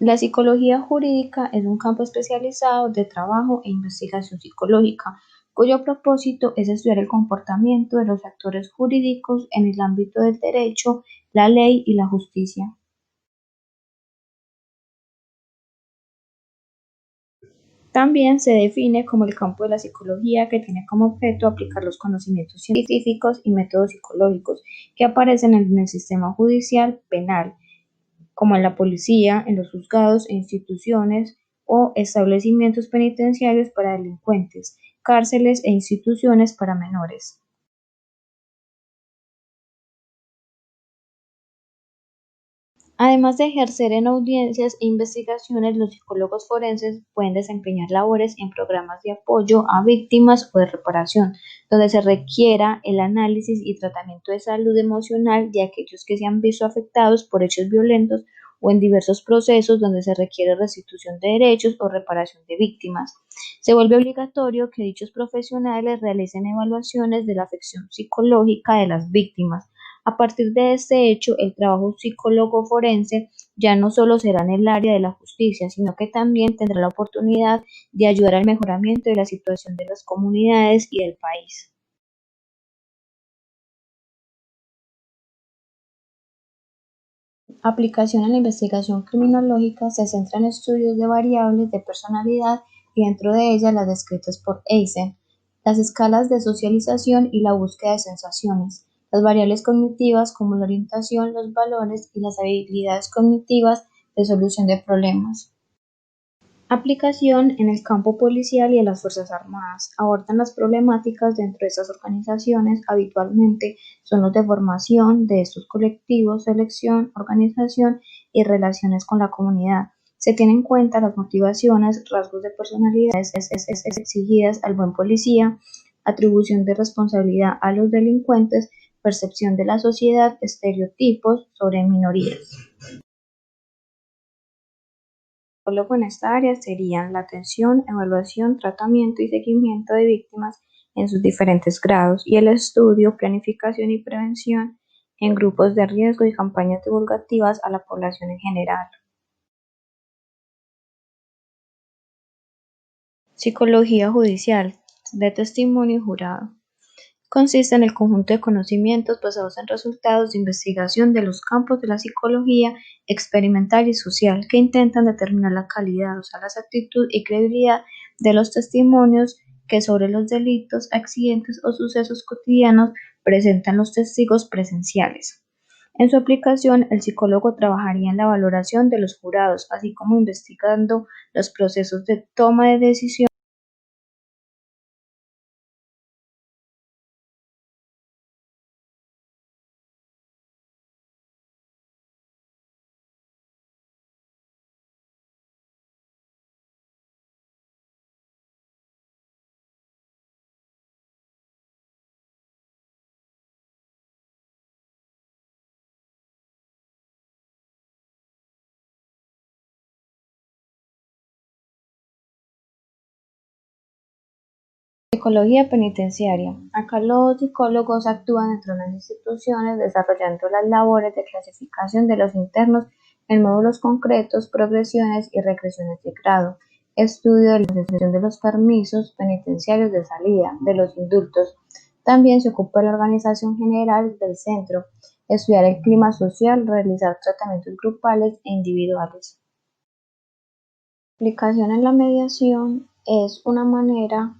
La psicología jurídica es un campo especializado de trabajo e investigación psicológica, cuyo propósito es estudiar el comportamiento de los actores jurídicos en el ámbito del derecho, la ley y la justicia. También se define como el campo de la psicología que tiene como objeto aplicar los conocimientos científicos y métodos psicológicos que aparecen en el sistema judicial penal, como en la policía, en los juzgados e instituciones o establecimientos penitenciarios para delincuentes, cárceles e instituciones para menores. Además de ejercer en audiencias e investigaciones, los psicólogos forenses pueden desempeñar labores en programas de apoyo a víctimas o de reparación, donde se requiera el análisis y tratamiento de salud emocional de aquellos que se han visto afectados por hechos violentos o en diversos procesos donde se requiere restitución de derechos o reparación de víctimas. Se vuelve obligatorio que dichos profesionales realicen evaluaciones de la afección psicológica de las víctimas. A partir de este hecho, el trabajo psicólogo forense ya no solo será en el área de la justicia, sino que también tendrá la oportunidad de ayudar al mejoramiento de la situación de las comunidades y del país. Aplicación en la investigación criminológica se centra en estudios de variables de personalidad y dentro de ellas las descritas por Eisen, las escalas de socialización y la búsqueda de sensaciones, las variables cognitivas como la orientación, los valores y las habilidades cognitivas de solución de problemas. Aplicación en el campo policial y en las Fuerzas Armadas. Abordan las problemáticas dentro de estas organizaciones, habitualmente son los de formación de estos colectivos, selección, organización y relaciones con la comunidad. Se tienen en cuenta las motivaciones, rasgos de personalidades exigidas al buen policía, atribución de responsabilidad a los delincuentes, percepción de la sociedad, estereotipos sobre minorías. Psicólogo en esta área serían la atención, evaluación, tratamiento y seguimiento de víctimas en sus diferentes grados y el estudio, planificación y prevención en grupos de riesgo y campañas divulgativas a la población en general. Psicología judicial, de testimonio y jurado. Consiste en el conjunto de conocimientos basados en resultados de investigación de los campos de la psicología experimental y social que intentan determinar la calidad, o sea, la exactitud y credibilidad de los testimonios que sobre los delitos, accidentes o sucesos cotidianos presentan los testigos presenciales. En su aplicación, el psicólogo trabajaría en la valoración de los jurados, así como investigando los procesos de toma de decisión. Psicología penitenciaria. Acá los psicólogos actúan dentro de las instituciones desarrollando las labores de clasificación de los internos en módulos concretos, progresiones y regresiones de grado, estudio de la concesión de los permisos penitenciarios de salida, de los indultos. También se ocupa de la organización general del centro, estudiar el clima social, realizar tratamientos grupales e individuales. Aplicación en la mediación es una manera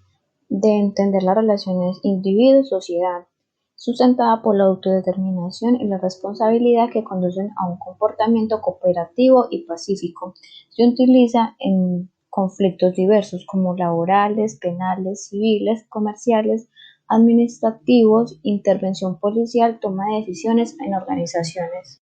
de entender las relaciones individuo-sociedad, sustentada por la autodeterminación y la responsabilidad que conducen a un comportamiento cooperativo y pacífico. Se utiliza en conflictos diversos como laborales, penales, civiles, comerciales, administrativos, intervención policial, toma de decisiones en organizaciones.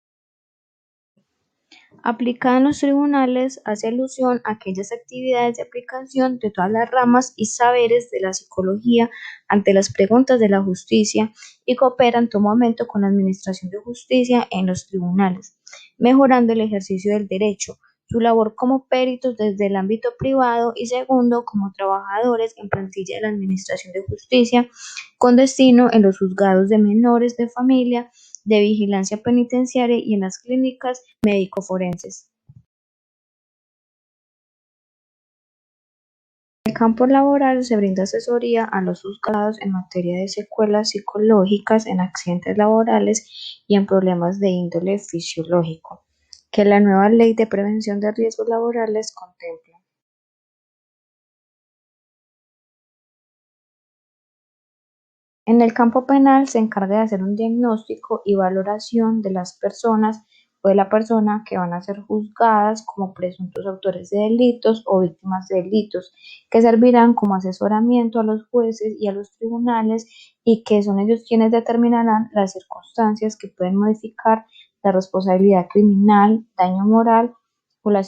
Aplicada en los tribunales hace alusión a aquellas actividades de aplicación de todas las ramas y saberes de la psicología ante las preguntas de la justicia y coopera en todo momento con la administración de justicia en los tribunales, mejorando el ejercicio del derecho, su labor como peritos desde el ámbito privado y segundo como trabajadores en plantilla de la administración de justicia con destino en los juzgados de menores de familia, de vigilancia penitenciaria y en las clínicas médico-forenses. En el campo laboral se brinda asesoría a los juzgados en materia de secuelas psicológicas en accidentes laborales y en problemas de índole fisiológico, que la nueva Ley de Prevención de Riesgos Laborales contempla. En el campo penal se encarga de hacer un diagnóstico y valoración de las personas o de la persona que van a ser juzgadas como presuntos autores de delitos o víctimas de delitos, que servirán como asesoramiento a los jueces y a los tribunales y que son ellos quienes determinarán las circunstancias que pueden modificar la responsabilidad criminal, daño moral o la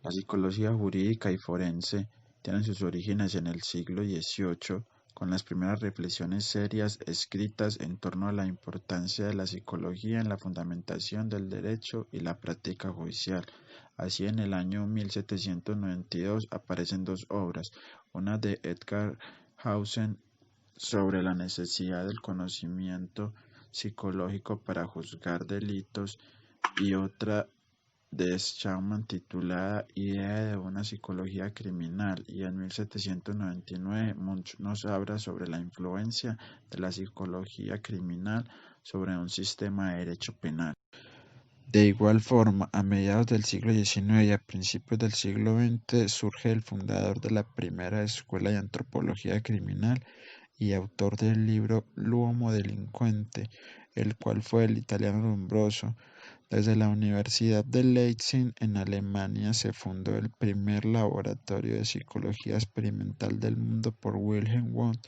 La psicología jurídica y forense tienen sus orígenes en el siglo XVIII, con las primeras reflexiones serias escritas en torno a la importancia de la psicología en la fundamentación del derecho y la práctica judicial. Así, en el año 1792 aparecen dos obras, una de Edgar Hausen sobre la necesidad del conocimiento psicológico para juzgar delitos y otra de Schaumann titulada Idea de una psicología criminal, y en 1799 Munch nos habla sobre la influencia de la psicología criminal sobre un sistema de derecho penal. De igual forma, a mediados del siglo XIX y a principios del siglo XX surge el fundador de la primera escuela de antropología criminal y autor del libro L'uomo delincuente, el cual fue el italiano Lombroso. Desde la Universidad de Leipzig en Alemania se fundó el primer laboratorio de psicología experimental del mundo por Wilhelm Wundt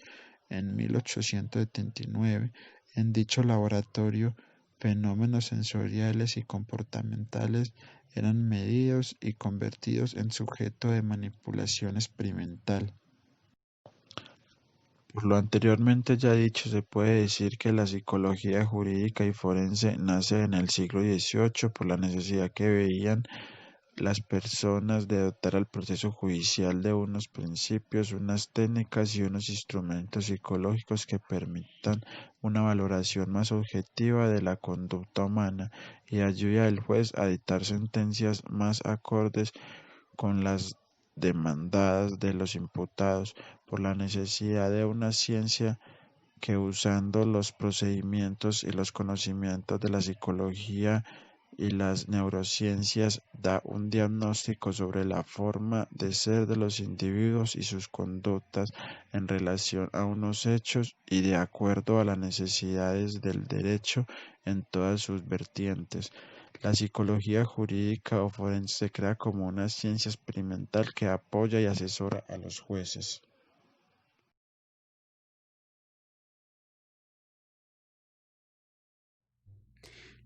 en 1879. En dicho laboratorio, fenómenos sensoriales y comportamentales eran medidos y convertidos en sujeto de manipulación experimental. Por lo anteriormente ya dicho, se puede decir que la psicología jurídica y forense nace en el siglo XVIII por la necesidad que veían las personas de dotar al proceso judicial de unos principios, unas técnicas y unos instrumentos psicológicos que permitan una valoración más objetiva de la conducta humana y ayude al juez a dictar sentencias más acordes con las demandadas de los imputados, por la necesidad de una ciencia que, usando los procedimientos y los conocimientos de la psicología y las neurociencias, da un diagnóstico sobre la forma de ser de los individuos y sus conductas en relación a unos hechos y de acuerdo a las necesidades del derecho en todas sus vertientes. La psicología jurídica o forense se crea como una ciencia experimental que apoya y asesora a los jueces.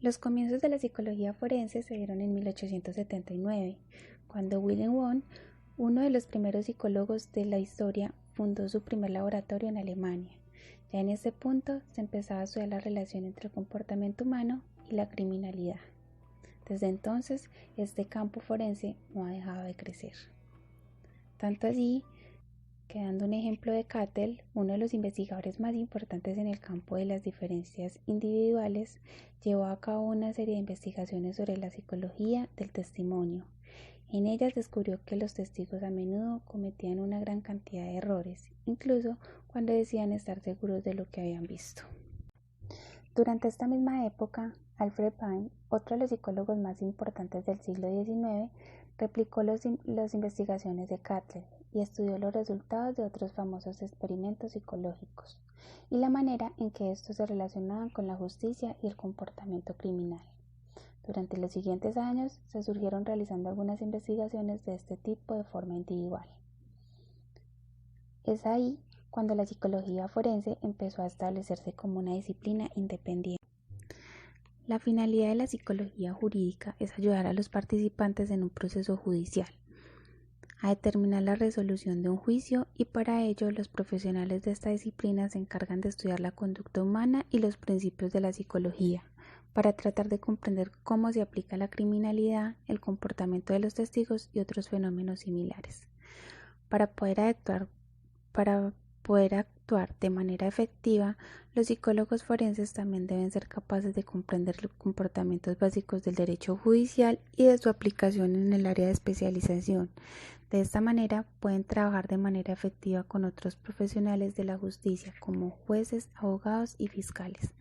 Los comienzos de la psicología forense se dieron en 1879, cuando Wilhelm Wundt, uno de los primeros psicólogos de la historia, fundó su primer laboratorio en Alemania. Ya en este punto se empezaba a estudiar la relación entre el comportamiento humano y la criminalidad. Desde entonces, este campo forense no ha dejado de crecer. Tanto así que, dando un ejemplo de Cattell, uno de los investigadores más importantes en el campo de las diferencias individuales, llevó a cabo una serie de investigaciones sobre la psicología del testimonio. En ellas descubrió que los testigos a menudo cometían una gran cantidad de errores, incluso cuando decían estar seguros de lo que habían visto. Durante esta misma época, Alfred Payne, otro de los psicólogos más importantes del siglo XIX, replicó las investigaciones de Cattell y estudió los resultados de otros famosos experimentos psicológicos y la manera en que estos se relacionaban con la justicia y el comportamiento criminal. Durante los siguientes años se siguieron realizando algunas investigaciones de este tipo de forma individual. Es ahí cuando la psicología forense empezó a establecerse como una disciplina independiente. La finalidad de la psicología jurídica es ayudar a los participantes en un proceso judicial a determinar la resolución de un juicio, y para ello los profesionales de esta disciplina se encargan de estudiar la conducta humana y los principios de la psicología para tratar de comprender cómo se aplica la criminalidad, el comportamiento de los testigos y otros fenómenos similares. Para poder actuar de manera efectiva, los psicólogos forenses también deben ser capaces de comprender los comportamientos básicos del derecho judicial y de su aplicación en el área de especialización. De esta manera, pueden trabajar de manera efectiva con otros profesionales de la justicia, como jueces, abogados y fiscales.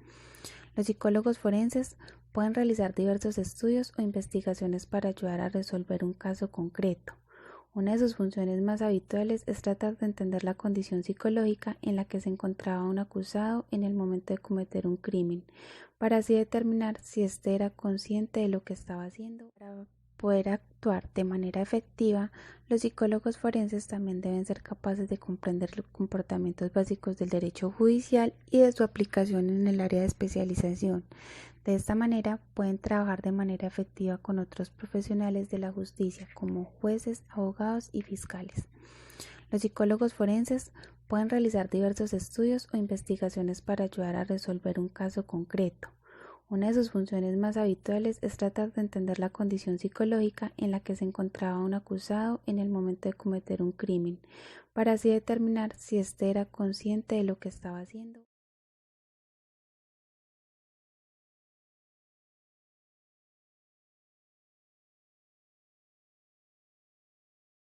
Los psicólogos forenses pueden realizar diversos estudios o investigaciones para ayudar a resolver un caso concreto. Una de sus funciones más habituales es tratar de entender la condición psicológica en la que se encontraba un acusado en el momento de cometer un crimen, para así determinar si éste era consciente de lo que estaba haciendo. Para poder actuar de manera efectiva, los psicólogos forenses también deben ser capaces de comprender los comportamientos básicos del derecho judicial y de su aplicación en el área de especialización. De esta manera, pueden trabajar de manera efectiva con otros profesionales de la justicia, como jueces, abogados y fiscales. Los psicólogos forenses pueden realizar diversos estudios o investigaciones para ayudar a resolver un caso concreto. Una de sus funciones más habituales es tratar de entender la condición psicológica en la que se encontraba un acusado en el momento de cometer un crimen, para así determinar si éste era consciente de lo que estaba haciendo.